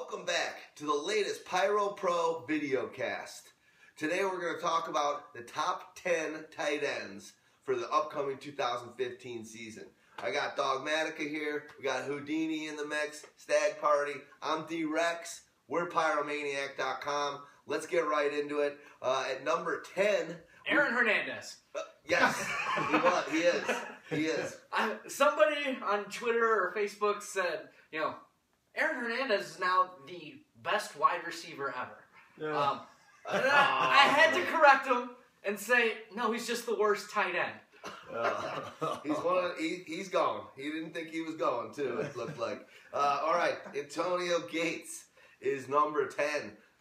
Welcome back to the latest Pyro Pro video cast. Today we're going to talk about the top 10 tight ends for the upcoming 2015 season. I got Dogmatica here, we got Houdini in the mix, Stag Party, I'm D-Rex, we're Pyromaniac.com. Let's get right into it. At number 10... Aaron Hernandez. Yes, he is. Somebody on Twitter or Facebook said, you know, Aaron Hernandez is now the best wide receiver ever. Yeah. I had to correct him and say, no, he's just the worst tight end. He's gone. He didn't think he was going, too, it looked like. All right, Antonio Gates is number 10.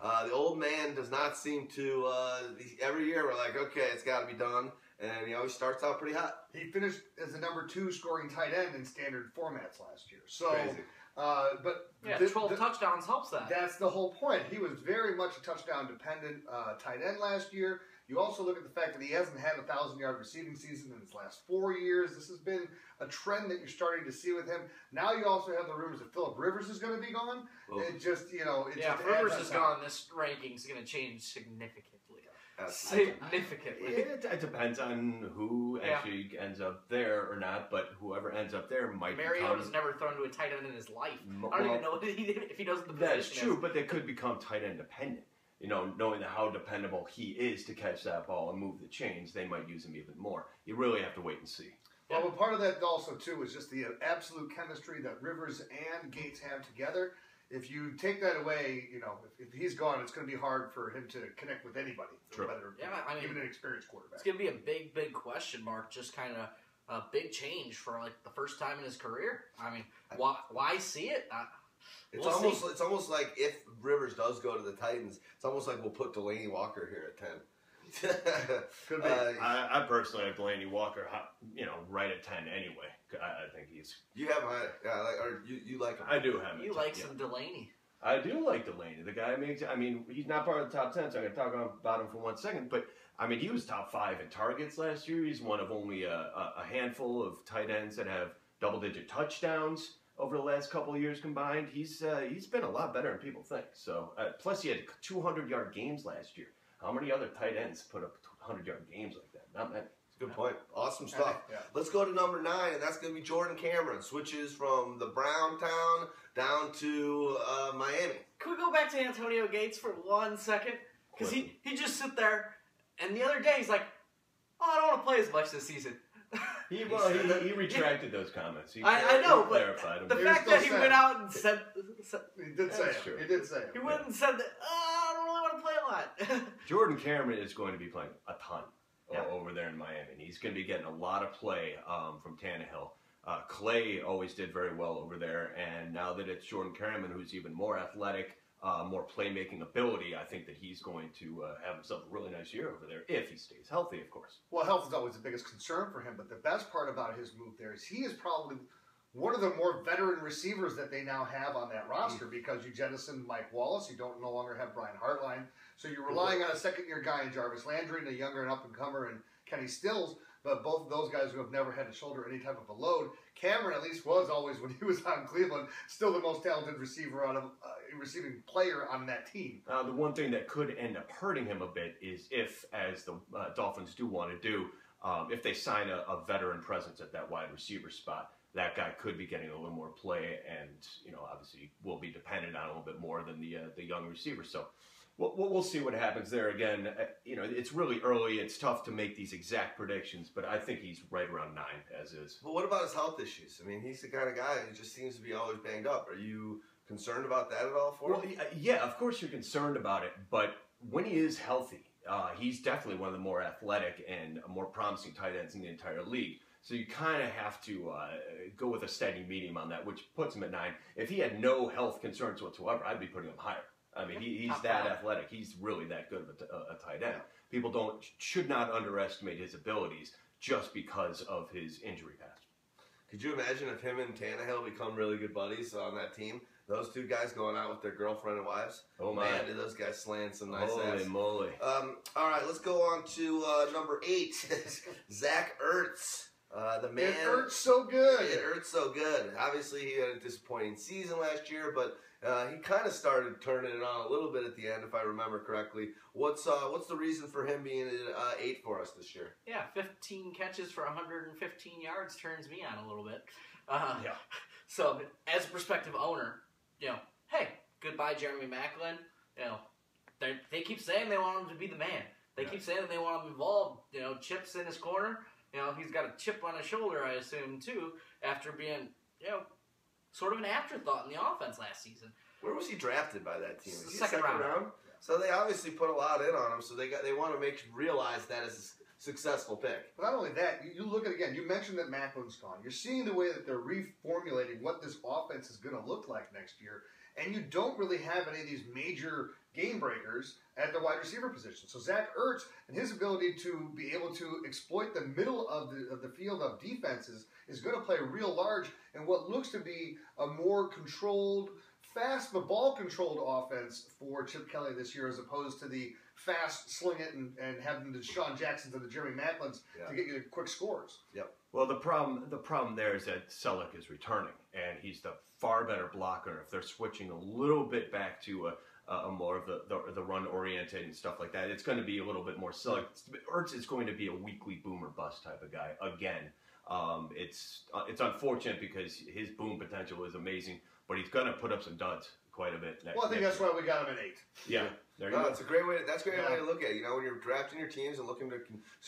The old man does not seem to, every year we're like, okay, it's got to be done. And he always starts out pretty hot. He finished as the number 2 scoring tight end in standard formats last year. So, crazy. But yeah, 12 touchdowns helps that. That's the whole point. He was very much a touchdown-dependent tight end last year. You also look at the fact that he hasn't had a 1,000-yard receiving season in his last 4 years. This has been a trend that you're starting to see with him. Now you also have the rumors that Phillip Rivers is going to be gone. Oh. It just, you know... If Rivers is gone, this ranking is going to change significantly. Significantly. It depends on who actually ends up there or not, but whoever ends up there might Mariota's never thrown to a tight end in his life. I don't even know if he knows the position. That's true, but they could become tight end dependent. You know, knowing how dependable he is to catch that ball and move the chains, they might use him even more. You really have to wait and see. Well, but part of that also, too, is just the absolute chemistry that Rivers and Gates have together. If you take that away, you know, if he's gone, it's going to be hard for him to connect with anybody. True. Even an experienced quarterback. It's going to be a big question mark, just kind of a big change for, like, the first time in his career. I mean, why see it? It's almost like if Rivers does go to the Titans, it's almost like we'll put Delaney Walker here at 10. Could be. I personally have Delaney Walker, you know, right at 10 anyway. I think he's... You have him, or you like him? I do have him. You like some Delaney. I do like Delaney. The guy makes... I mean, he's not part of the top 10, so I'm going to talk about him for 1 second. But, I mean, he was top 5 in targets last year. He's one of only a handful of tight ends that have double-digit touchdowns over the last couple of years combined. He's been a lot better than people think. So, plus he had 200-yard games last year. How many other tight ends put up 100-yard games like that? Not many. Good point. Awesome stuff. Yeah. Let's go to number 9, and that's going to be Jordan Cameron. Switches from the Brown town down to Miami. Can we go back to Antonio Gates for 1 second? Because he just sit there, and the other day he's like, oh, I don't want to play as much this season. He retracted those comments. I know, he but clarified them. the fact that he went out and said... He did say it. True. He did say it. He went and said that, I don't really want to play a lot. Jordan Cameron is going to be playing a ton over there in Miami. And he's going to be getting a lot of play from Tannehill. Clay always did very well over there, and now that it's Jordan Cameron, who's even more athletic, more playmaking ability, I think that he's going to have himself a really nice year over there, if he stays healthy, of course. Well, health is always the biggest concern for him, but the best part about his move there is he is probably one of the more veteran receivers that they now have on that roster, because you jettisoned Mike Wallace, you don't no longer have Brian Hartline, so you're relying on a second-year guy in Jarvis Landry and a younger and up-and-comer in Kenny Stills, but both of those guys who have never had to shoulder any type of a load. Cameron, at least, was always, when he was on Cleveland, still the most talented receiver out of receiving player on that team. The one thing that could end up hurting him a bit is if, as the Dolphins do want to do, if they sign a veteran presence at that wide receiver spot, that guy could be getting a little more play, and you know, obviously, will be dependent on a little bit more than the young receiver. So. We'll see what happens there. Again, you know, it's really early. It's tough to make these exact predictions, but I think he's right around 9, as is. But what about his health issues? I mean, he's the kind of guy who just seems to be always banged up. Are you concerned about that at all for him? Yeah, of course you're concerned about it, but when he is healthy, he's definitely one of the more athletic and more promising tight ends in the entire league. So you kind of have to go with a steady medium on that, which puts him at 9. If he had no health concerns whatsoever, I'd be putting him higher. I mean, he's that athletic. He's really that good of a tight end. People should not underestimate his abilities just because of his injury past. Could you imagine if him and Tannehill become really good buddies on that team? Those two guys going out with their girlfriend and wives. Oh, my. Man, did those guys slaying some nice ass. Holy moly. All right, let's go on to number 8, Zach Ertz. The man. It hurts so good. It hurts so good. Obviously, he had a disappointing season last year, but He kind of started turning it on a little bit at the end, if I remember correctly. What's the reason for him being at 8 for us this year? Yeah, 15 catches for 115 yards turns me on a little bit. Yeah. So, as a prospective owner, hey, goodbye Jeremy Maclin. They keep saying they want him to be the man. They keep saying they want him involved. Chips in his corner. He's got a chip on his shoulder, I assume, too, after being, sort of an afterthought in the offense last season. Where was he drafted by that team? Is he Second round. Yeah. So they obviously put a lot in on him. So they want to realize that as a successful pick. But not only that, you look at it again. You mentioned that Macklin's gone. You're seeing the way that they're reformulating what this offense is going to look like next year, and you don't really have any of these major game breakers at the wide receiver position. So Zach Ertz and his ability to be able to exploit the middle of the field of defenses is going to play real large in what looks to be a more controlled, fast but ball-controlled offense for Chip Kelly this year, as opposed to the fast sling it and having the Deshaun Jacksons and the Jeremy Maclins to get you quick scores. Yep. Well, the problem there is that Selleck is returning, and he's the far better blocker. If they're switching a little bit back to a more of the run oriented and stuff like that, it's going to be a little bit more Selleck. Ertz is going to be a weekly boom or bust type of guy again. It's unfortunate because his boom potential is amazing, but he's going to put up some duds quite a bit. I think that's why we got him at 8. Yeah. There you No, go. that's a great way. That's a great way to look at it. When you're drafting your teams and looking to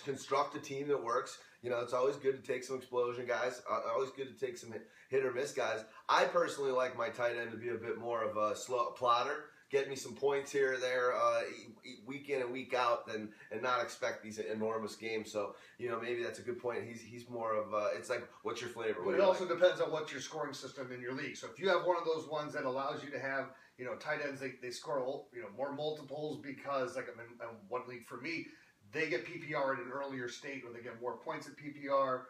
construct a team that works, it's always good to take some explosion guys. Always good to take some hit or miss guys. I personally like my tight end to be a bit more of a slow plotter, get me some points here or there, week in and week out, and not expect these enormous games. So maybe that's a good point. He's more of it's like, what's your flavor? But it also depends on what's your scoring system in your league. So if you have one of those ones that allows you to have tight ends, they score more multiples because, like in one league for me, they get PPR at an earlier state, or they get more points at PPR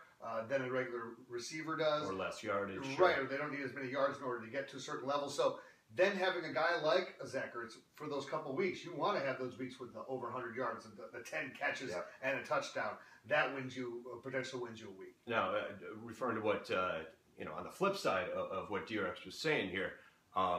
than a regular receiver does, or less yardage, right? Or they don't need as many yards in order to get to a certain level. So then having a guy like a Zach Ertz for those couple weeks, you want to have those weeks with the over 100 yards and the 10 catches and a touchdown. That potentially wins you a week. Now, referring to what on the flip side of what DRX was saying here.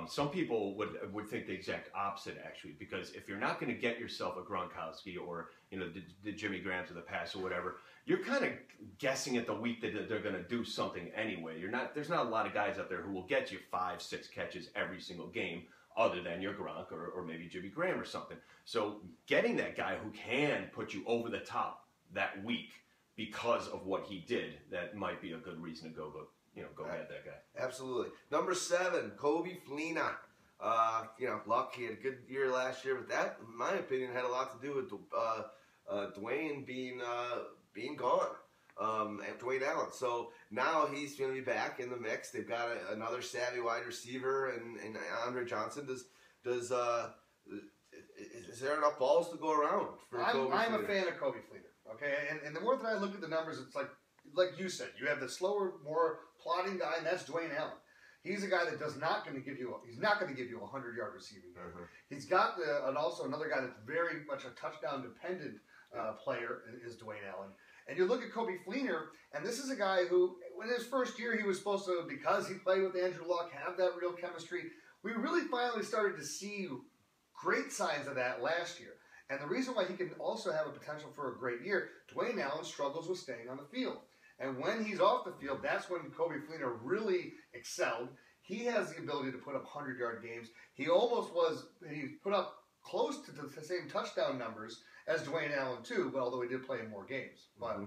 Some people would think the exact opposite, actually, because if you're not going to get yourself a Gronkowski or the Jimmy Grahams of the past or whatever, you're kind of guessing at the week that they're going to do something anyway. There's not a lot of guys out there who will get you 5-6 catches every single game, other than your Gronk or maybe Jimmy Graham or something. So getting that guy who can put you over the top that week because of what he did, that might be a good reason to go ahead that guy. Absolutely. Number 7, Kobe Fleener. Luck, he had a good year last year, but that, in my opinion, had a lot to do with Dwayne being gone, and Dwayne Allen. So now he's going to be back in the mix. They've got another savvy wide receiver and Andre Johnson. Is there enough balls to go around for Kobe Fleener? I'm a fan of Kobe Fleener. Okay, and the more that I look at the numbers, it's like you said, you have the slower, more plodding guy, and that's Dwayne Allen. He's a guy that he's not going to give you a 100-yard receiving game. Mm-hmm. He's got and also another guy that's very much a touchdown dependent player is Dwayne Allen. And you look at Kobe Fleener, and this is a guy who, in his first year, he was supposed to, because he played with Andrew Luck, have that real chemistry. We really finally started to see great signs of that last year. And the reason why he can also have a potential for a great year, Dwayne Allen struggles with staying on the field. And when he's off the field, that's when Kobe Fleener really excelled. He has the ability to put up 100-yard games. He put up close to the same touchdown numbers as Dwayne Allen too, but although he did play in more games. But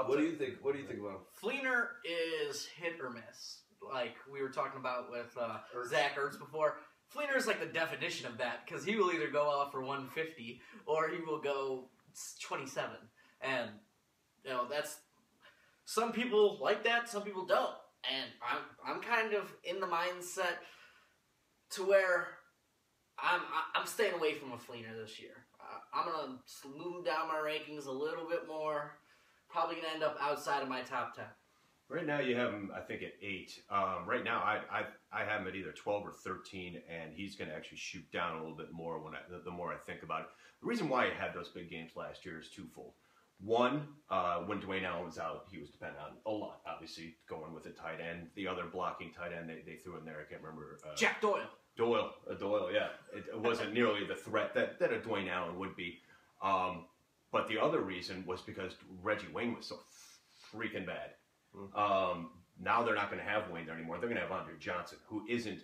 what do you think? What do you think about him? Fleener is hit or miss, like we were talking about with Zach Ertz before. Fleener is like the definition of that, because he will either go off for 150 or he will go 27, and that's. Some people like that, some people don't. And I'm kind of in the mindset to where I'm staying away from a Fleener this year. I'm going to move down my rankings a little bit more. Probably going to end up outside of my top 10. Right now you have him, I think, at 8. Right now I have him at either 12 or 13, and he's going to actually shoot down a little bit more the more I think about it. The reason why he had those big games last year is twofold. One, when Dwayne Allen was out, he was dependent on a lot, obviously, going with a tight end. The other blocking tight end they threw in there, I can't remember. Jack Doyle. Doyle, yeah. It wasn't nearly the threat that a Dwayne Allen would be. But the other reason was because Reggie Wayne was so freaking bad. Now they're not going to have Wayne there anymore. They're going to have Andre Johnson, who isn't,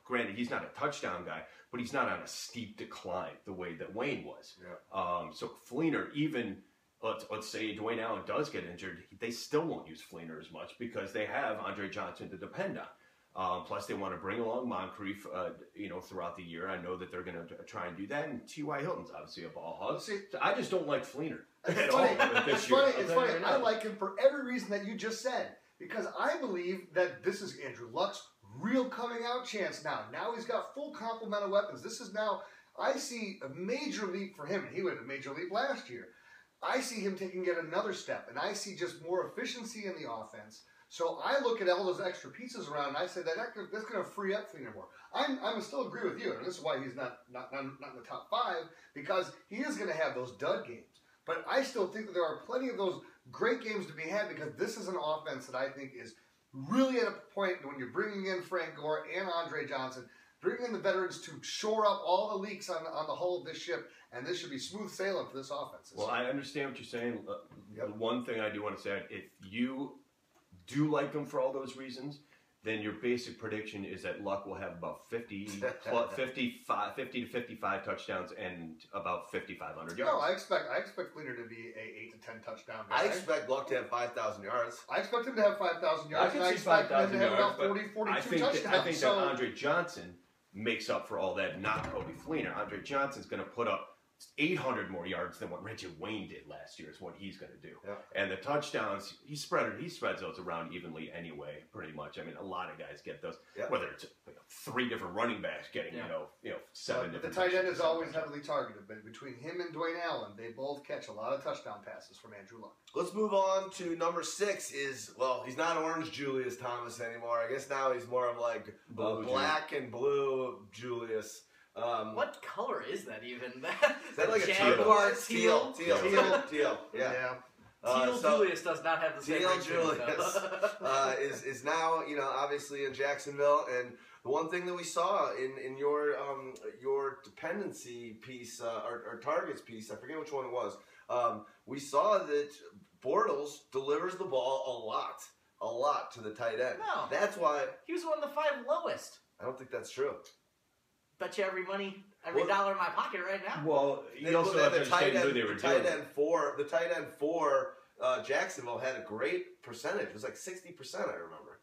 granted, he's not a touchdown guy, but he's not on a steep decline the way that Wayne was. Yeah. So Fleener, even, let's say Dwayne Allen does get injured, they still won't use Fleener as much because they have Andre Johnson to depend on. Plus, they want to bring along Moncrief, throughout the year. I know that they're going to try and do that. And T.Y. Hilton's obviously a ball hog. So I just don't like Fleener. It's funny. It's funny. I like him for every reason that you just said. Because I believe that this is Andrew Luck's real coming out chance now. Now he's got full complement of weapons. This is now, I see a major leap for him. And he went a major leap last year. I see him taking yet another step. And I see just more efficiency in the offense. So I look at all those extra pieces around, and I say that's going to free up Fleener more. I still agree with you, and this is why he's not in the top 5, because he is going to have those dud games. But I still think that there are plenty of those great games to be had, because this is an offense that I think is really at a point when you're bringing in Frank Gore and Andre Johnson, bringing in the veterans to shore up all the leaks on the hull of this ship, and this should be smooth sailing for this offense. Well, I understand what you're saying. The one thing I do want to say, if you do like him for all those reasons, then your basic prediction is that Luck will have about 50 to 55 touchdowns and about 5,500 yards. No, I expect Fleener to be a 8 to 10 touchdown guy. I expect Luck to have 5,000 yards. I expect him to have 5,000 yards. I can see 5,000 yards, about 42 touchdowns. I think that Andre Johnson makes up for all that, not Kobe Fleener. Andre Johnson's going to put up 800 more yards than what Reggie Wayne did last year is what he's going to do. Yeah. And the touchdowns, he spreads those around evenly anyway, pretty much. I mean, a lot of guys get those, whether it's 3 different running backs getting, 7 different. The tight end is always heavily targeted, but between him and Dwayne Allen, they both catch a lot of touchdown passes from Andrew Luck. Let's move on to number 6 he's not Orange Julius Thomas anymore. I guess now he's more of like black and blue Julius. What color is that even? Is that like Jaguar a teal? Teal. Yeah. Teal Julius does not have the same Teal Julius is now, obviously in Jacksonville, and the one thing that we saw in your dependency piece or targets piece, I forget which one it was. We saw that Bortles delivers the ball a lot to the tight end. No, that's why he was one of the 5 lowest. I don't think that's true. Bet you every dollar in my pocket right now. Well, you also have to understand who they were doing. The tight end for Jacksonville had a great percentage. It was like 60%, I remember.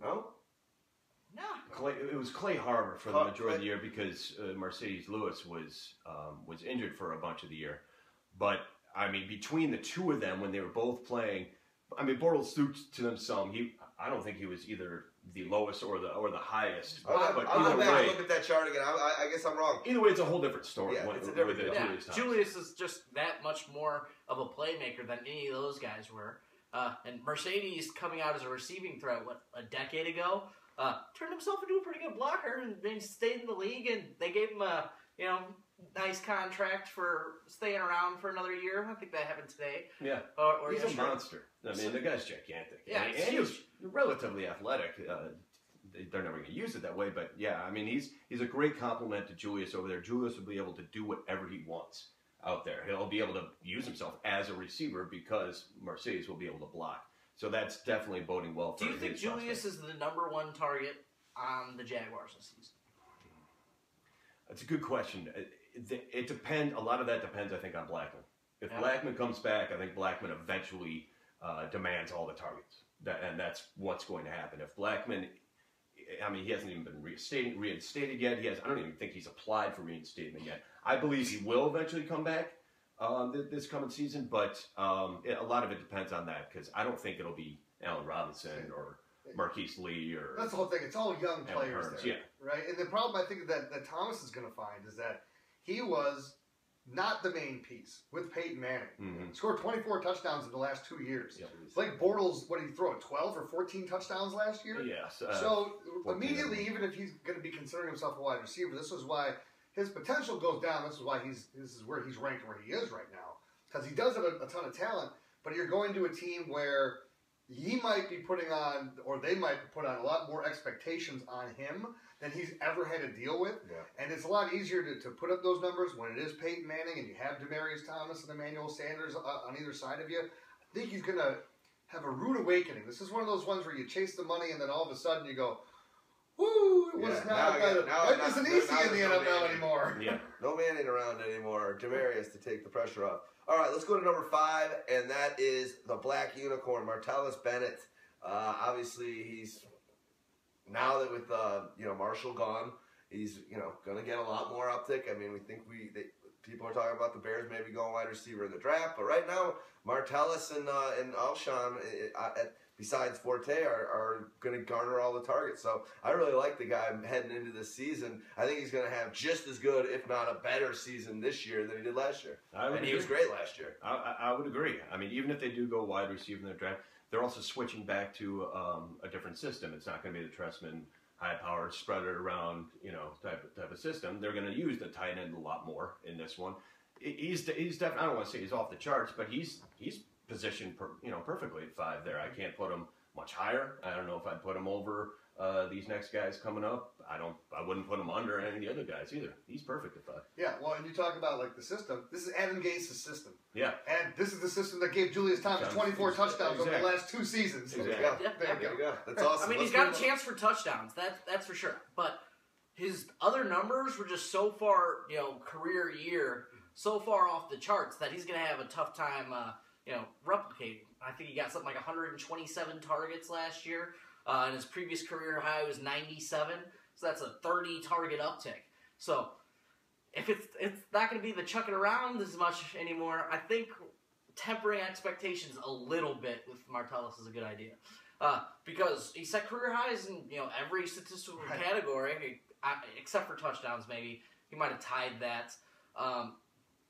No? No. It was Clay Harbor for the majority of the year because Mercedes Lewis was injured for a bunch of the year. But, I mean, between the two of them, when they were both playing, I mean, Bortles threw to them some. I don't think he was either the lowest or the highest. I'll go back and look at that chart again. I guess I'm wrong. Either way, it's a whole different story. Yeah, it's a different deal. Julius is just that much more of a playmaker than any of those guys were. And Mercedes coming out as a receiving threat, a decade ago, turned himself into a pretty good blocker, and then stayed in the league, and they gave him a nice contract for staying around for another year. I think that happened today. Yeah, or he's a monster. I mean, the guy's gigantic. Yeah, and he was relatively athletic. They're never going to use it that way, but yeah, I mean, he's a great compliment to Julius over there. Julius will be able to do whatever he wants out there. He'll be able to use himself as a receiver because Mercedes will be able to block. So that's definitely boding well for his Do you think Julius is the number 1 target on the Jaguars this season? That's a good question. It depends. A lot of that depends, I think, on Blackman. If Blackman comes back, I think Blackman eventually demands all the targets. And that's what's going to happen. If Blackman, I mean, he hasn't even been reinstated yet. I don't even think he's applied for reinstatement yet. I believe he will eventually come back this coming season, but a lot of it depends on that because I don't think it'll be Allen Robinson or Marquise Lee or... That's the whole thing. It's all young players Hurts, there, right? And the problem I think that Thomas is going to find is that he was not the main piece with Peyton Manning. Mm-hmm. Scored 24 touchdowns in the last 2 years. Yep. Blake Bortles, what did he throw, 12 or 14 touchdowns last year? Yes. So immediately, even if he's going to be considering himself a wide receiver, this is why his potential goes down. This is why this is where he's ranked where he is right now. Because he does have a ton of talent, but you're going to a team where he might be putting on, or they might put on a lot more expectations on him than he's ever had to deal with. Yeah. And it's a lot easier to put up those numbers when it is Peyton Manning and you have Demaryius Thomas and Emmanuel Sanders on either side of you. I think he's going to have a rude awakening. This is one of those ones where you chase the money and then all of a sudden you go, woo, it was it isn't easy in the NFL anymore. Yeah. No Manning around anymore. Demaryius to take the pressure off. All right, let's go to number 5, and that is the Black Unicorn, Martellus Bennett. Obviously, he's now that with Marshall gone, he's going to get a lot more uptick. I mean, we think people are talking about the Bears maybe going wide receiver in the draft, but right now Martellus and Alshon, besides Forte, are going to garner all the targets. So I really like the guy heading into this season. I think he's going to have just as good, if not a better season this year than he did last year. And he was great last year. I would agree. I mean, even if they do go wide receiver in the draft, they're also switching back to a different system. It's not going to be the Trestman high-powered, spread it around, type of system. They're going to use the tight end a lot more in this one. He's definitely, I don't want to say he's off the charts, but he's positioned perfectly at 5 there. I can't put him much higher. I don't know if I'd put him over these next guys coming up. I wouldn't put him under any of the other guys either. He's perfect at 5. Yeah, well, and you talk about like the system. This is Adam Gase's system. Yeah. And this is the system that gave Julius Thomas 24 touchdowns over the last 2 seasons. Exactly. There you go. That's awesome. I mean, he's got a chance for touchdowns. That's for sure. But his other numbers were just so far, career year, so far off the charts that he's going to have a tough time, replicating. I think he got something like 127 targets last year. And his previous career high was 97. So that's a 30 target uptick. So if it's not going to be the chucking around as much anymore, I think tempering expectations a little bit with Martellus is a good idea. Because he set career highs in every statistical category, except for touchdowns maybe. He might have tied that.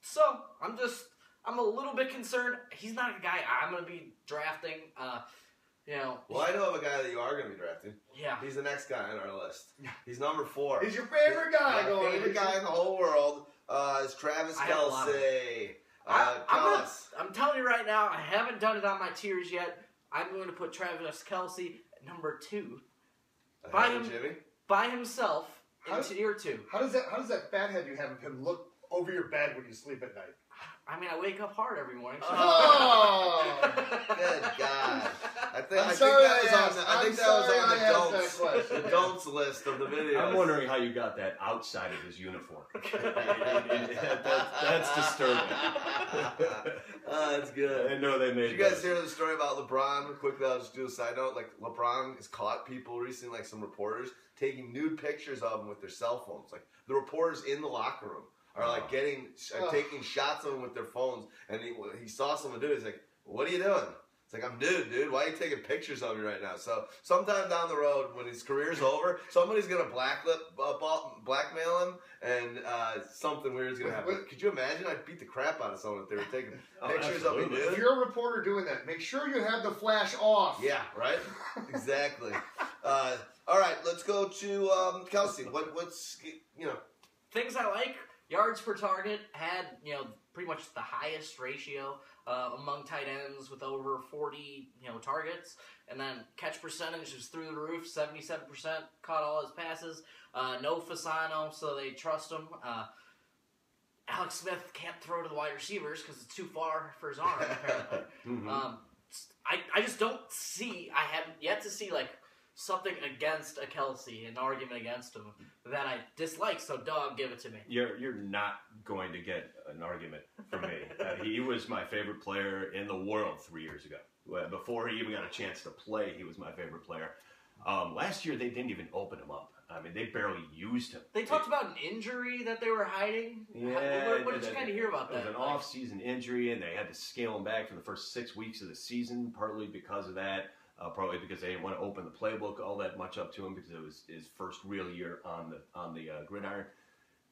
So I'm a little bit concerned. He's not a guy I'm going to be drafting. Well, I know of a guy that you are going to be drafting. Yeah. He's the next guy on our list. He's number 4. He's your favorite guy. My favorite guy in the whole world is Travis Kelce. I'm telling you right now, I haven't done it on my tiers yet. I'm going to put Travis Kelce at number 2. By himself in tier 2. How does that fathead you have of him look over your bed when you sleep at night? I mean, I wake up hard every morning. So. Oh, good God! I think that was on the don'ts list of the video. I'm wondering how you got that outside of his uniform. That's disturbing. That's good. I know they made. Did you guys hear the story about LeBron? Quickly, I'll just do a side note. Like LeBron has caught people recently, like some reporters, taking nude pictures of him with their cell phones. Like the reporters in the locker room are like taking shots of them with their phones, and he saw someone do it. He's like, "What are you doing?" It's like, "I'm nude, dude. Why are you taking pictures of me right now?" So sometime down the road, when his career's over, somebody's gonna blackmail him, and something weird's gonna happen. Could you imagine? I'd beat the crap out of someone if they were taking pictures of me nude. If you're a reporter doing that, make sure you have the flash off. Yeah, right. Exactly. All right, let's go to Kelce. What's things I like? Yards per target had, pretty much the highest ratio among tight ends with over 40, targets. And then catch percentage is through the roof, 77%, caught all his passes. No Fasano, so they trust him. Alex Smith can't throw to the wide receivers because it's too far for his arm, apparently. I just don't see, I haven't yet to see, something against a Kelce, an argument against him that I dislike. So, dog, give it to me. You're not going to get an argument from me. He was my favorite player in the world 3 years ago. Before he even got a chance to play, he was my favorite player. Last year, they didn't even open him up. I mean, they barely used him. They talked about an injury that they were hiding. Yeah. What did you kind of hear about that? It was an off-season injury, and they had to scale him back for the first 6 weeks of the season, partly because of that. Probably because they didn't want to open the playbook all that much up to him because it was his first real year on the gridiron.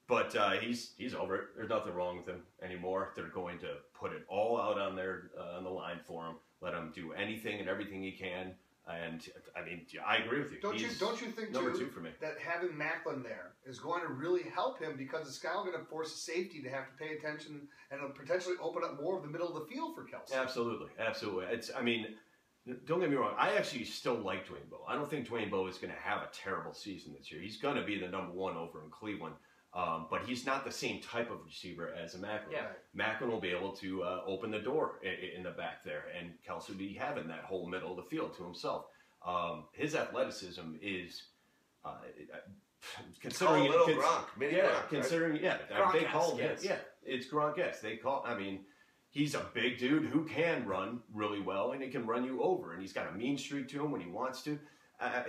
But he's over it. There's nothing wrong with him anymore. They're going to put it all out on the line for him. Let him do anything and everything he can. And I mean, I agree with you. Don't you think number 2 for me that having Macklin there is going to really help him because it's kind of going to force a safety to have to pay attention and it'll potentially open up more of the middle of the field for Kelce. Absolutely. Don't get me wrong. I actually still like Dwayne Bowe. I don't think Dwayne Bowe is going to have a terrible season this year. He's going to be the #1 over in Cleveland. But he's not the same type of receiver as a Macklin. Yeah. Macklin will be able to open the door in the back there, and Kelsey will be having that whole middle of the field to himself. His athleticism is considering little Gronk, mini Gronk, right? considering they call him it's Gronk-esque. He's a big dude who can run really well, and he can run you over, and he's got a mean streak to him when he wants to.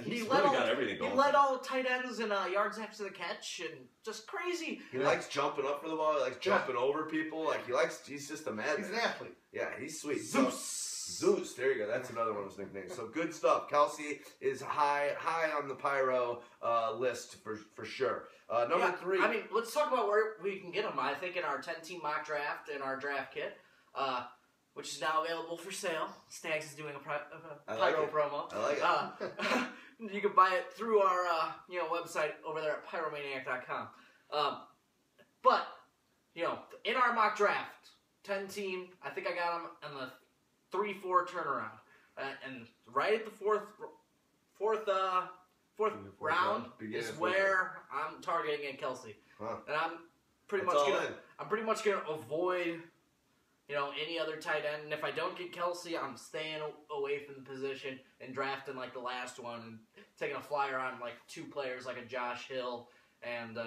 He's really got everything going. He led all tight ends in yards after the catch, and just crazy. He likes jumping up for the ball. He likes jumping over people. Like he's just a madman. He's an athlete. Yeah, he's sweet. Zeus. There you go. That's another one of his nicknames. So good stuff. Kelsey is high on the Pyro list for sure. Number 3. I mean, let's talk about where we can get him. I think in our 10-team mock draft and our draft kit, which is now available for sale. Stags is doing a Pyro promo. I like it. You can buy it through our website over there at pyromaniac.com. But in our mock draft, 10-team, I think I got him on the 3-4 turnaround, and right at the fourth round is where I'm targeting at Kelsey, and I'm pretty much gonna avoid any other tight end. And if I don't get Kelsey, I'm staying away from the position and drafting like the last one and taking a flyer on like 2 players like a Josh Hill and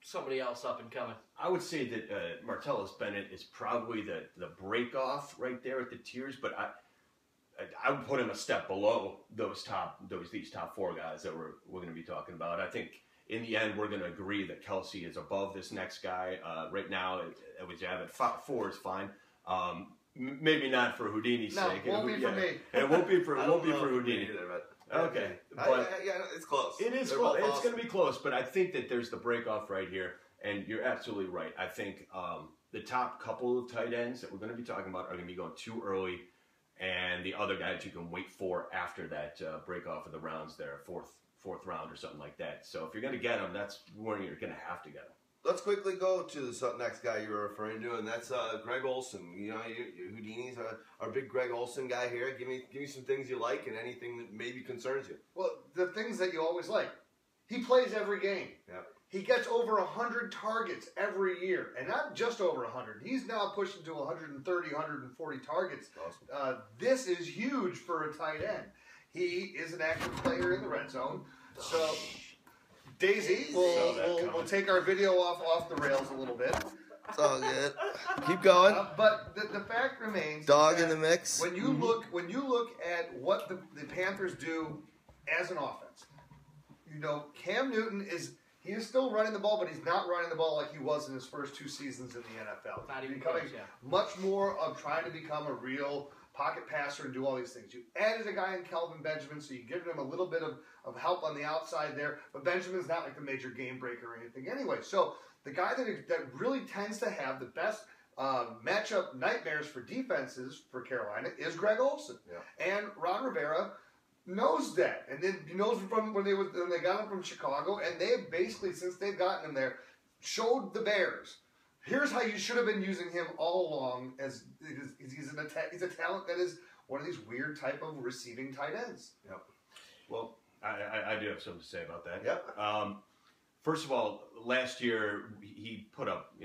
somebody else up and coming. I would say that Martellus Bennett is probably the break off right there at the tiers, but I would put him a step below these top 4 guys that we're going to be talking about. I think in the end we're going to agree that Kelsey is above this next guy. Right now, I would have it 4 is fine. Maybe not for Houdini's sake. Won't be for me. It won't be for Houdini. Either, but okay, but it's close. It is close. It's going to be close, but I think that there's the break off right here, and you're absolutely right. I think the top couple of tight ends that we're going to be talking about are going to be going too early, and the other guys you can wait for after that break off of the rounds there, fourth round or something like that. So if you're going to get them, that's when you're going to have to get them. Let's quickly go to the next guy you were referring to, and that's Greg Olsen. Houdini's our big Greg Olsen guy here. Give me some things you like and anything that maybe concerns you. Well, the things that you always like. He plays every game. Yep. He gets over 100 targets every year, and not just over 100. He's now pushing to 130, 140 targets. Awesome. This is huge for a tight end. He is an active player in the red zone. So, Daisy, we'll take our video off the rails a little bit. It's all good. Keep going. But the fact remains, dog in the mix. When you look at what the Panthers do as an offense, Cam Newton is still running the ball, but he's not running the ball like he was in his first 2 seasons in the NFL. Not even becoming close, much more of trying to become a real pocket passer and do all these things. You added a guy in Kelvin Benjamin, so you're giving him a little bit of help on the outside there, but Benjamin's not like the major game breaker or anything anyway. So the guy that really tends to have the best matchup nightmares for defenses for Carolina is Greg Olsen. Yeah. And Ron Rivera knows that, and then he knows from when they got him from Chicago, and they've basically, since they've gotten him there, showed the Bears, here's how you should have been using him all along. As he's a talent that is one of these weird type of receiving tight ends. Yep. Well, I do have something to say about that. Yep. First of all, last year he put up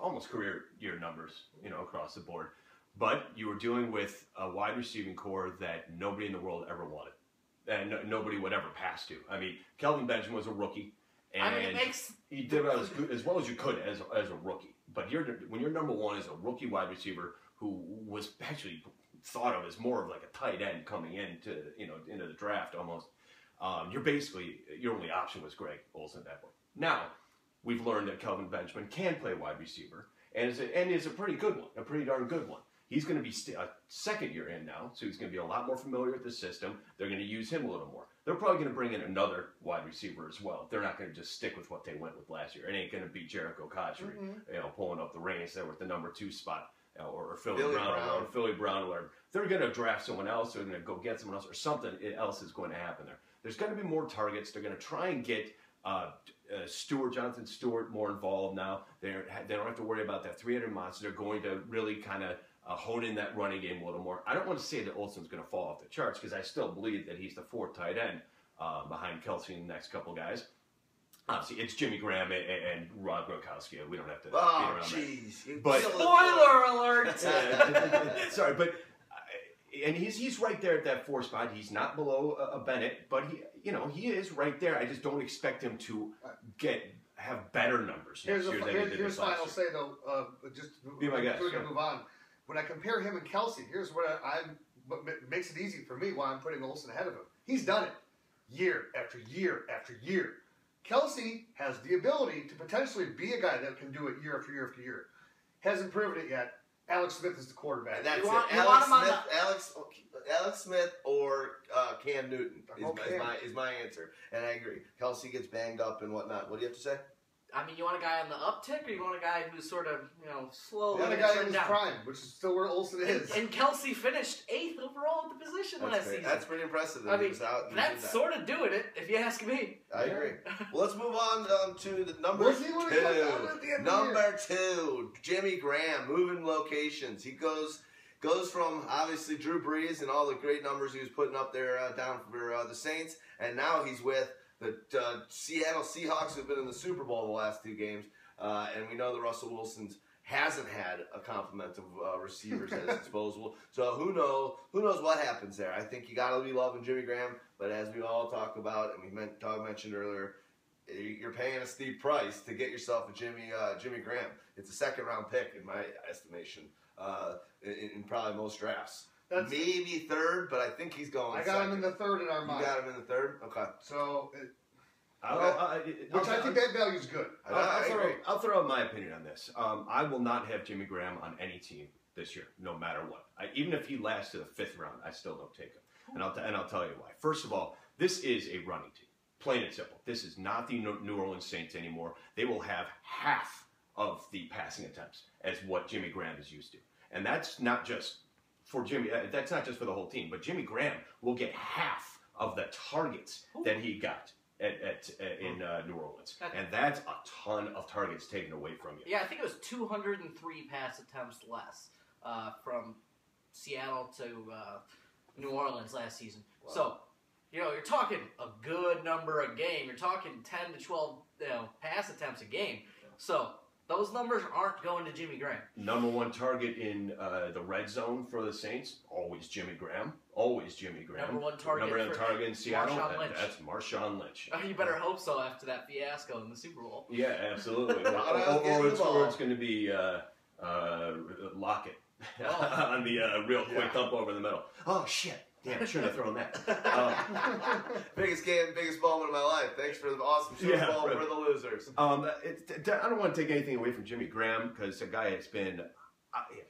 almost career year numbers across the board. But you were dealing with a wide receiving core that nobody in the world ever wanted, and nobody would ever pass to. I mean, Kelvin Benjamin was a rookie, and he did as well as you could as a rookie. But when your number 1 is a rookie wide receiver who was actually thought of as more of like a tight end coming into the draft almost, your only option was Greg Olsen at that point. Now we've learned that Kelvin Benjamin can play wide receiver and is a pretty good one, a pretty darn good one. He's going to be a second year in now, so he's going to be a lot more familiar with the system. They're going to use him a little more. They're probably going to bring in another wide receiver as well. They're not going to just stick with what they went with last year. It ain't going to be Jericho Cotchery, pulling up the reins there with the number 2 spot, or Philly Brown, or Philly Brown, or whatever. They're going to draft someone else. They're going to go get someone else, or something else is going to happen there. There's going to be more targets. They're going to try and get Jonathan Stewart more involved now. They don't have to worry about that 300 monster. They're going to really kind of hone in that running game a little more. I don't want to say that Olsen's going to fall off the charts because I still believe that he's the 4th tight end behind Kelsey and the next couple guys. Obviously, it's Jimmy Graham and Rob Gronkowski. We don't have to beat around that. But spoiler alert! Sorry, but and he's right there at that 4 spot. He's not below a Bennett, but he is right there. I just don't expect him to have better numbers next year than he did Here's this last I'll say though, just be my guest. So we can move on. When I compare him and Kelsey, here's what makes it easy for me why I'm putting Olsen ahead of him. He's done it year after year after year. Kelsey has the ability to potentially be a guy that can do it year after year after year. Hasn't proven it yet. Alex Smith is the quarterback. And that's You want it. Alex Smith or Cam Newton is my answer. And I agree. Kelsey gets banged up and whatnot. What do you have to say? I mean, you want a guy on the uptick, or you want a guy who's sort of, slowly You want a guy in his down? prime, which is still where Olsen is. And Kelsey finished 8th overall at the position last season. That's pretty impressive. That I mean, he was out and that's sort of doing it, if you ask me. I agree. Well, let's move on to the number We'll see what he comes out at the end of the Number 2, Jimmy Graham, moving locations. He goes from obviously Drew Brees and all the great numbers he was putting up there down for the Saints, and now he's with the Seattle Seahawks, who've been in the Super Bowl the last 2 games. And we know that Russell Wilson hasn't had a complement of receivers at his disposal. So who knows what happens there. I think you got to be loving Jimmy Graham, but as we all talk about, and Todd mentioned earlier, you're paying a steep price to get yourself a Jimmy Graham. It's a 2nd-round pick in my estimation in probably most drafts. Maybe 3rd, but I think he's going. I got him in the 3rd in our mind. You got him in the 3rd? Okay. So. Which I think that value is good. I'll throw out my opinion on this. I will not have Jimmy Graham on any team this year, no matter what. Even if he lasts to the 5th round, I still don't take him. And I'll tell you why. First of all, this is a running team, plain and simple. This is not the New Orleans Saints anymore. They will have half of the passing attempts as what Jimmy Graham is used to, and that's not just for Jimmy. That's not just for the whole team, but Jimmy Graham will get half of the targets that he got in New Orleans, and that's a ton of targets taken away from you. Yeah, I think it was 203 pass attempts less from Seattle to New Orleans last season. Wow. So, you're talking a good number a game. You're talking 10 to 12 pass attempts a game. So those numbers aren't going to Jimmy Graham. Number 1 target in the red zone for the Saints, always Jimmy Graham. Always Jimmy Graham. Number 1 target in Seattle, Marshawn Lynch. That's Marshawn Lynch. You better hope so after that fiasco in the Super Bowl. Yeah, absolutely. or it's going to be Lockett on the real quick thump over the middle. Oh, shit. Damn, I shouldn't have thrown that. Biggest moment of my life. Thanks for the awesome Super Bowl for the losers. I don't want to take anything away from Jimmy Graham because the guy has been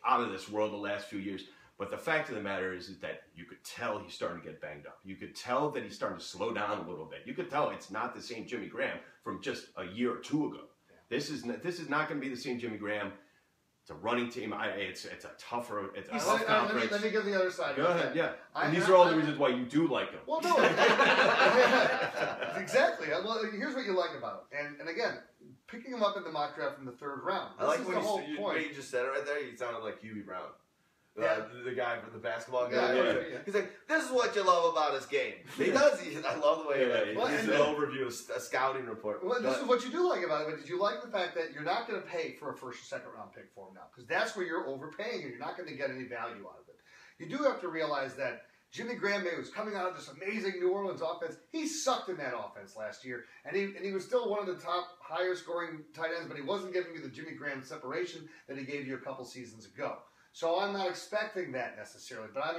out of this world the last few years. But the fact of the matter is that you could tell he's starting to get banged up. You could tell that he's starting to slow down a little bit. You could tell it's not the same Jimmy Graham from just a year or 2 ago. Yeah. This is not going to be the same Jimmy Graham. It's a running team. It's a tougher. It's a tough conference. Let me give the other side. Go ahead. Yeah. And these are all the reasons why you do like him. Well, no. Exactly. Well, here's what you like about him. And again, picking him up in the mock draft in the 3rd round. I like when you just said it right there. You sounded like Hubie Brown. The guy from the basketball guy. Yeah. He's like, this is what you love about his game. He does. I love the way he's an overview, a scouting report. Well, this is what you do like about it. But did you like the fact that you're not going to pay for a 1st or 2nd round pick for him now? Because that's where you're overpaying and you're not going to get any value out of it. You do have to realize that Jimmy Graham was coming out of this amazing New Orleans offense. He sucked in that offense last year. And he was still one of the top higher scoring tight ends, but he wasn't giving you the Jimmy Graham separation that he gave you a couple seasons ago. So I'm not expecting that necessarily, but I'm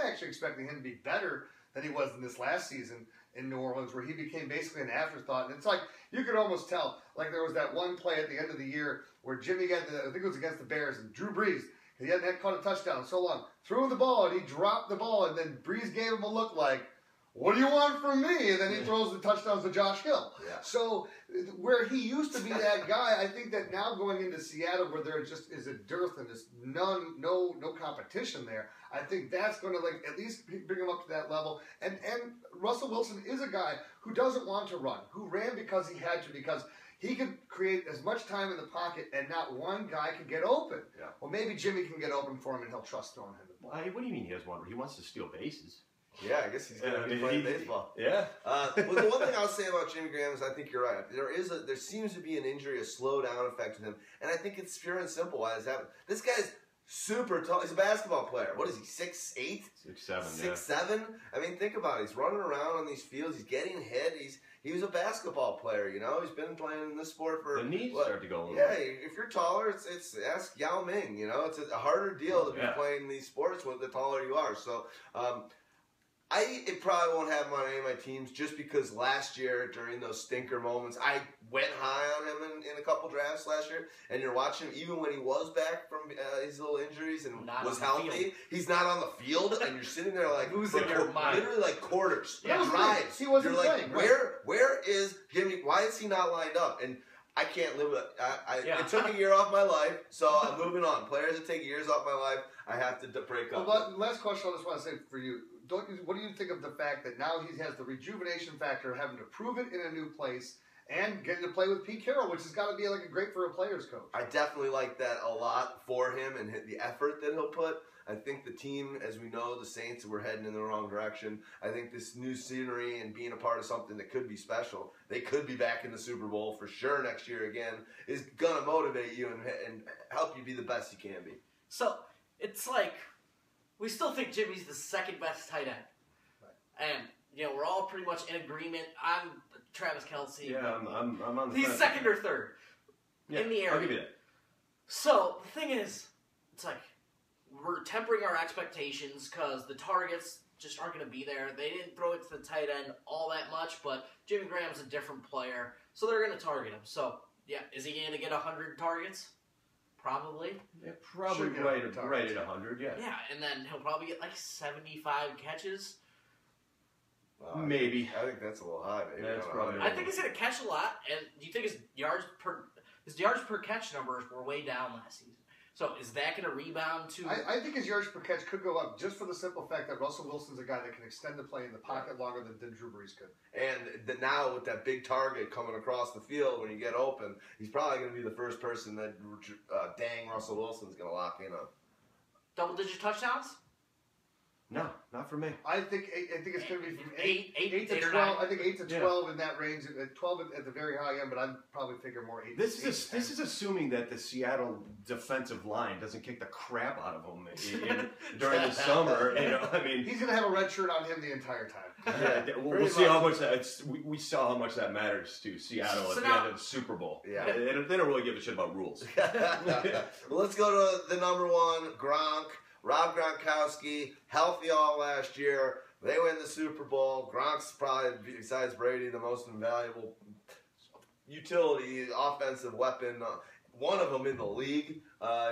actually expecting him to be better than he was in this last season in New Orleans, where he became basically an afterthought. And it's like, you could almost tell, like there was that one play at the end of the year where Jimmy got I think it was against the Bears, and Drew Brees, he hadn't caught a touchdown in so long, threw the ball, and he dropped the ball, and then Brees gave him a look like, what do you want from me? And then he throws the touchdowns to Josh Hill. Yeah. So where he used to be that guy, I think that now going into Seattle where there just is a dearth and there's no competition there, I think that's going to at least bring him up to that level. And Russell Wilson is a guy who doesn't want to run, who ran because he had to, because he could create as much time in the pocket and not one guy could get open. Yeah. Well, maybe Jimmy can get open for him and he'll trust throwing him the ball. What do you mean he has one? He wants to steal bases. Yeah, I guess he's going to be playing baseball. Yeah. Well, the one thing I'll say about Jimmy Graham is I think you're right. There seems to be an injury, a slowdown effect with him, and I think it's pure and simple why this happened. This guy's super tall. He's a basketball player. What is he, 6'8"? 6'7", 6'7"? I mean, think about it. He's running around on these fields. He's getting hit. He was a basketball player, you know. He's been playing in this sport for... The knees start to go a little Yeah, bit. if you're taller, it's ask Yao Ming, you know. It's a harder deal to be playing these sports with the taller you are. So, it probably won't have him on any of my teams just because last year during those stinker moments, I went high on him in a couple drafts last year. And you're watching him even when he was back from his little injuries and was healthy. He's not on the field, and you're sitting there like losing your mind, literally like quarters, Yeah, drives. he wasn't you're like, playing. where is Jimmy? Why is he not lined up? And I can't live with it. It took a year off my life, so I'm moving on. Players that take years off my life, I have to break up. Well, last question I just want to say for you. What do you think of the fact that now he has the rejuvenation factor of having to prove it in a new place and getting to play with Pete Carroll, which has got to be like a great for a player's coach? I definitely like that a lot for him and the effort that he'll put. I think the team, as we know, the Saints, were heading in the wrong direction. I think this new scenery and being a part of something that could be special, they could be back in the Super Bowl for sure next year again, is going to motivate you and help you be the best you can be. So, it's like, we still think Jimmy's the second best tight end. Right. And, you know, we're all pretty much in agreement. I'm Travis Kelce. Yeah, I'm on the He's fence. second or third in the area. I'll give you that. So, the thing is, it's like, we're tempering our expectations because the targets just aren't going to be there. They didn't throw it to the tight end all that much, but Jimmy Graham's a different player, so they're going to target him. So, yeah, is he going to get 100 targets? Probably. Yeah, probably right at 100, yeah. Yeah, and then he'll probably get like 75 catches. Maybe. I think that's a little high. Maybe. That's probably I think he's going to catch a lot, and do you think his yards per catch numbers were way down last season? So is that going to rebound to... I think his yards per catch could go up just for the simple fact that Russell Wilson's a guy that can extend the play in the pocket longer than Drew Brees could. And now with that big target coming across the field when you get open, he's probably going to be the first person that Russell Wilson's going to lock in on. Double-digit touchdowns? No, not for me. I think it's going to be from 8 to or 12. 9. I think 8 to 12 in that range. 12 at the very high end, but I'd probably figure more 8. This is assuming that the Seattle defensive line doesn't kick the crap out of him during the summer. You know, I mean, he's going to have a red shirt on him the entire time. Yeah, we'll see how much we saw how much that matters to Seattle at the end of the Super Bowl. Yeah, they don't really give a shit about rules. Well, let's go to the number one, Gronk. Rob Gronkowski, healthy all last year. They win the Super Bowl. Gronk's probably, besides Brady, the most invaluable utility, offensive weapon. One of them in the league.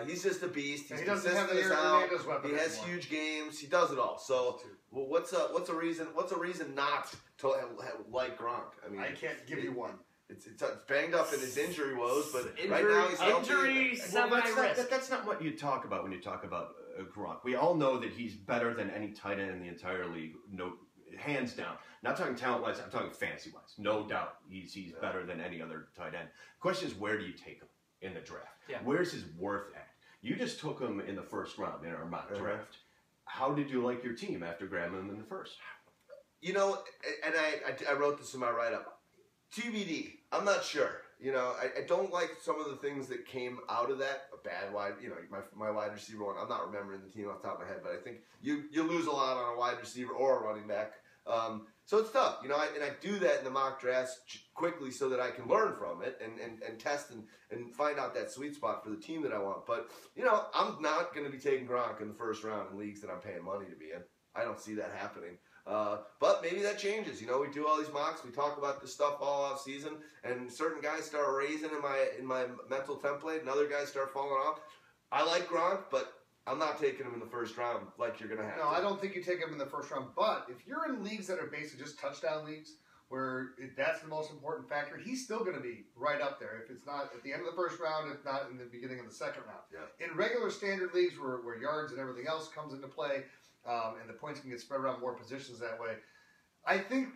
He's just a beast. He's he doesn't have the consistent as hell. Hernandez weapon He has anymore. huge games. He does it all. So, well, what's a reason not to like Gronk? I mean, I can't give you one. It's banged up in his injury woes, but Injury, right now he's healthy. injury, semi-risk. That's not what you talk about when you talk about Gronk. We all know that he's better than any tight end in the entire league, no, hands down. Not talking talent-wise, I'm talking fantasy-wise. No doubt he's better than any other tight end. The question is, where do you take him in the draft? Yeah. Where's his worth at? You just took him in the first round in our mock draft. How did you like your team after grabbing him in the first? You know, and I wrote this in my write-up. TBD. I'm not sure. You know, I don't like some of the things that came out of that. A bad wide, you know, my wide receiver one. I'm not remembering the team off the top of my head, but I think you lose a lot on a wide receiver or a running back. So it's tough, you know. I do that in the mock drafts quickly so that I can learn from it and test and find out that sweet spot for the team that I want. But you know, I'm not going to be taking Gronk in the first round in leagues that I'm paying money to be in. I don't see that happening. But maybe that changes. You know, we do all these mocks, we talk about this stuff all off season, and certain guys start raising in my mental template, and other guys start falling off. I like Gronk, but I'm not taking him in the first round like you're going to have to. No, I don't think you take him in the first round. But if you're in leagues that are basically just touchdown leagues, where that's the most important factor, he's still going to be right up there. If it's not at the end of the first round, if not in the beginning of the second round. Yeah. In regular standard leagues where yards and everything else comes into play, and the points can get spread around more positions that way, I think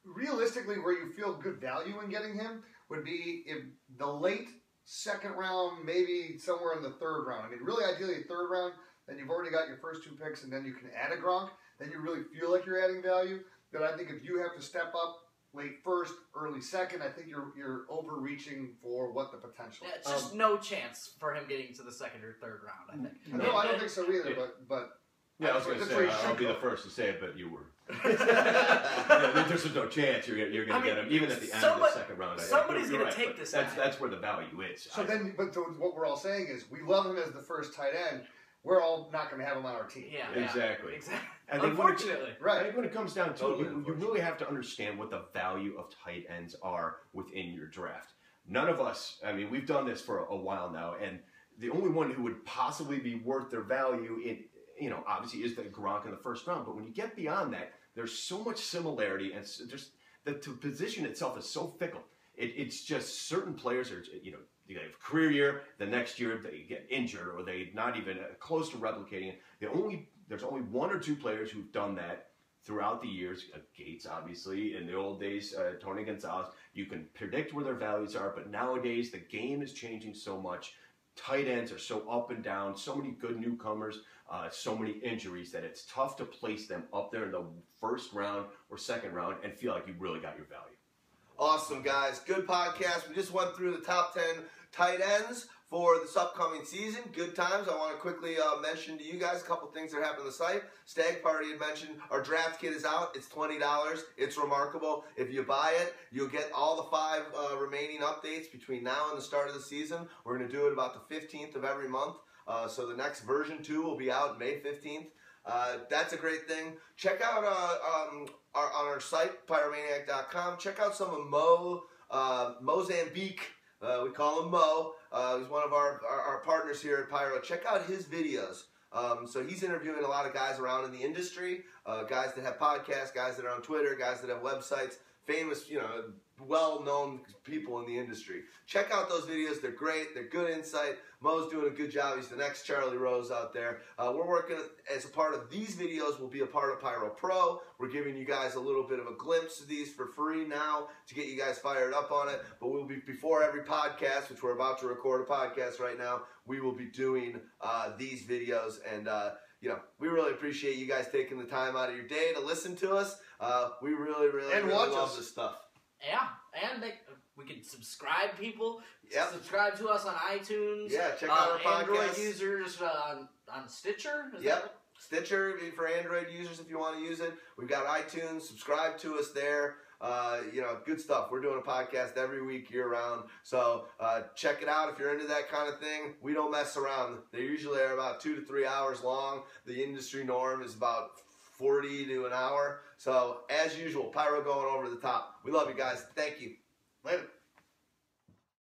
realistically where you feel good value in getting him would be if the late second round, maybe somewhere in the third round. I mean, really ideally third round, then you've already got your first 2 picks, and then you can add a Gronk. Then you really feel like you're adding value. But I think if you have to step up late first, early second, I think you're overreaching for what the potential Yeah, is. it's just no chance for him getting to the second or third round, I think. No, I don't think so either, but Yeah, I was going to that's where say, you I'll should be go. the first to say it, but you were. There's no chance you're going to get him, even at the end of the second round. Somebody's You're going to right, take this That's guy. where the value is. So what we're all saying is we love him as the first tight end. We're all not going to have him on our team. Yeah, Exactly. And then unfortunately. I think when it comes down to Totally it, you really have to understand what the value of tight ends are within your draft. None of us, I mean, we've done this for a while now, and the only one who would possibly be worth their value obviously is the Gronk in the first round. But when you get beyond that, there's so much similarity, and just the position itself is so fickle. It's just certain players are, they have a career year, the next year they get injured, or they're not even close to replicating it. There's only 1 or 2 players who've done that throughout the years. Gates, obviously, in the old days, Tony Gonzalez. You can predict where their values are, but nowadays the game is changing so much. Tight ends are so up and down, so many good newcomers, so many injuries that it's tough to place them up there in the first round or second round and feel like you really got your value. Awesome, guys. Good podcast. We just went through the top 10 tight ends for this upcoming season. Good times. I want to quickly mention to you guys a couple things that are happening on the site. Stag Party had mentioned our draft kit is out. It's $20. It's remarkable. If you buy it, you'll get all the 5 remaining updates between now and the start of the season. We're going to do it about the 15th of every month. So the next version 2 will be out May 15th. That's a great thing. Check out on our site, pyromaniac.com. Check out some of Mozambique. We call him Mo. He's one of our partners here at Pyro. Check out his videos. So he's interviewing a lot of guys around in the industry, guys that have podcasts, guys that are on Twitter, guys that have websites, famous, well-known people in the industry. Check out those videos. They're great. They're good insight. Mo's doing a good job. He's the next Charlie Rose out there. We're working as a part of these videos. We'll be a part of Pyro Pro. We're giving you guys a little bit of a glimpse of these for free now to get you guys fired up on it. But we'll be, before every podcast, which we're about to record a podcast right now, we will be doing these videos. And, we really appreciate you guys taking the time out of your day to listen to us. We really love this stuff. Yeah, and we can subscribe people. Yep. Subscribe to us on iTunes. Yeah, check out our podcast. Android users on Stitcher. Yep. Stitcher for Android users if you want to use it. We've got iTunes. Subscribe to us there. Good stuff. We're doing a podcast every week year round. So check it out if you're into that kind of thing. We don't mess around. They usually are about 2 to 3 hours long. The industry norm is about 40 to an hour. So as usual, Pyro going over the top. We love you guys. Thank you. Later.